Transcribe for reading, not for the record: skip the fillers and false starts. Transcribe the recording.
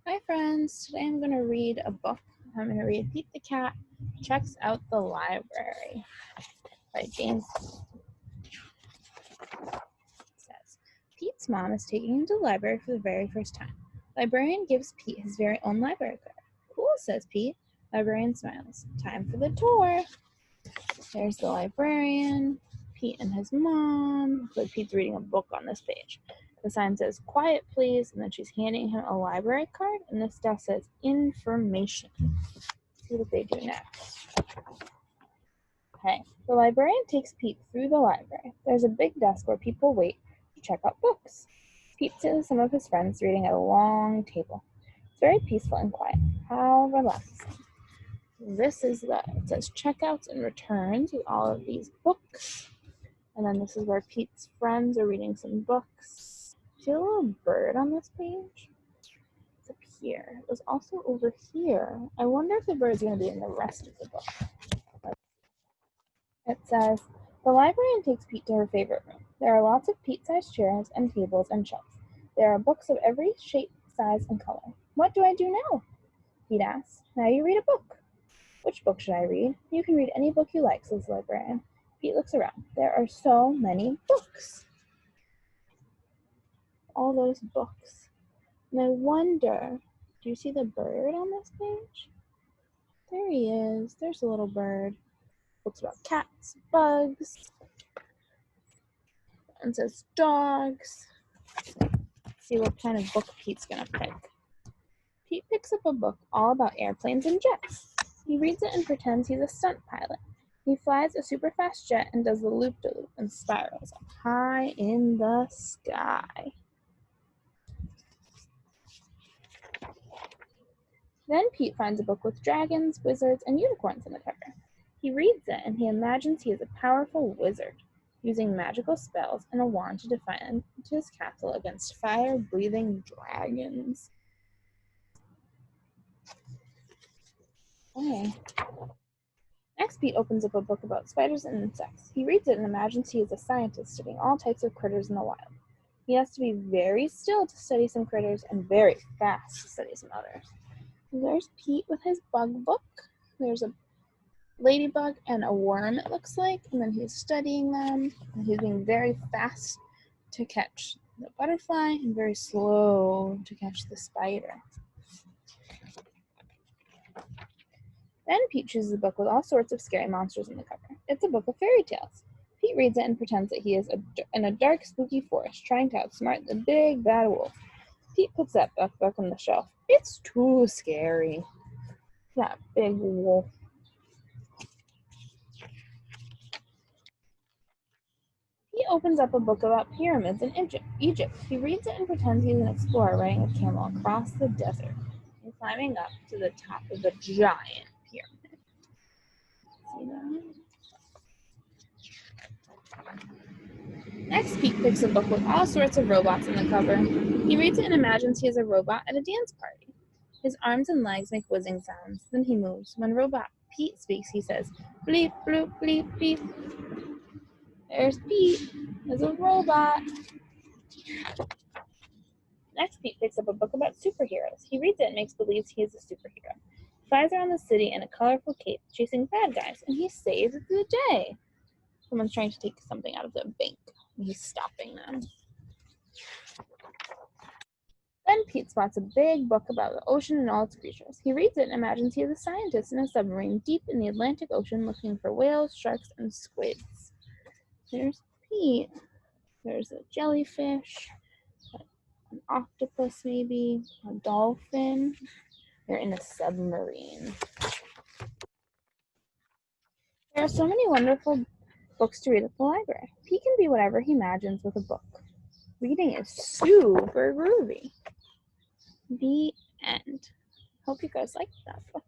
Hi friends, today I'm going to read a book. I'm going to read Pete the Cat Checks Out the Library by James. It says, Pete's mom is taking him to the library for the very first time. Librarian gives Pete his very own library card. Cool, says Pete. Librarian smiles. Time for the tour. There's the librarian, Pete and his mom. Looks like Pete's reading a book on this page. The sign says, quiet please, and then she's handing him a library card, and this stuff says, information. Let's see what they do next. Okay, the librarian takes Pete through the library. There's a big desk where people wait to check out books. Pete sits with some of his friends reading at a long table. It's very peaceful and quiet. How relaxing. It says checkouts and returns with all of these books. And then this is where Pete's friends are reading some books. See a little bird on this page? It's up here. It was also over here. I wonder if the bird's going to be in the rest of the book. It says, the librarian takes Pete to her favorite room. There are lots of Pete-sized chairs and tables and shelves. There are books of every shape, size, and color. What do I do now? Pete asks. Now you read a book. Which book should I read? You can read any book you like, says the librarian. Pete looks around. There are so many books. All those books. And I wonder, do you see the bird on this page? There he is. There's a little bird. Books about cats, bugs, and says dogs. Let's see what kind of book Pete's gonna pick. Pete picks up a book all about airplanes and jets. He reads it and pretends he's a stunt pilot. He flies a super fast jet and does the loop-de-loop and spirals up high in the sky. Then Pete finds a book with dragons, wizards, and unicorns in the cover. He reads it and he imagines he is a powerful wizard, using magical spells and a wand to defend his castle against fire-breathing dragons. Okay. Next, Pete opens up a book about spiders and insects. He reads it and imagines he is a scientist studying all types of critters in the wild. He has to be very still to study some critters and very fast to study some others. There's Pete with his bug book. There's a ladybug and a worm, it looks like, and then he's studying them. And he's being very fast to catch the butterfly and very slow to catch the spider. Then Pete chooses a book with all sorts of scary monsters in the cover. It's a book of fairy tales. Pete reads it and pretends that he is in a dark, spooky forest trying to outsmart the big bad wolf. Pete puts that book back on the shelf. It's too scary. That big wolf. He opens up a book about pyramids in Egypt. He reads it and pretends he's an explorer riding a camel across the desert and climbing up to the top of a giant pyramid. See that? Next, Pete picks a book with all sorts of robots in the cover. He reads it and imagines he is a robot at a dance party. His arms and legs make whizzing sounds. Then he moves. When robot Pete speaks, he says, bleep, bloop, bleep, beep. There's Pete as a robot. Next, Pete picks up a book about superheroes. He reads it and makes believe he is a superhero. He flies around the city in a colorful cape, chasing bad guys, and he saves the day. Someone's trying to take something out of the bank, and he's stopping them. Then Pete spots a big book about the ocean and all its creatures. He reads it and imagines he is a scientist in a submarine deep in the Atlantic Ocean looking for whales, sharks, and squids. There's Pete. There's a jellyfish, an octopus maybe, a dolphin. They're in a submarine. There are so many wonderful books to read at the library. Pete can be whatever he imagines with a book. Reading is super groovy. The end. Hope you guys liked that book.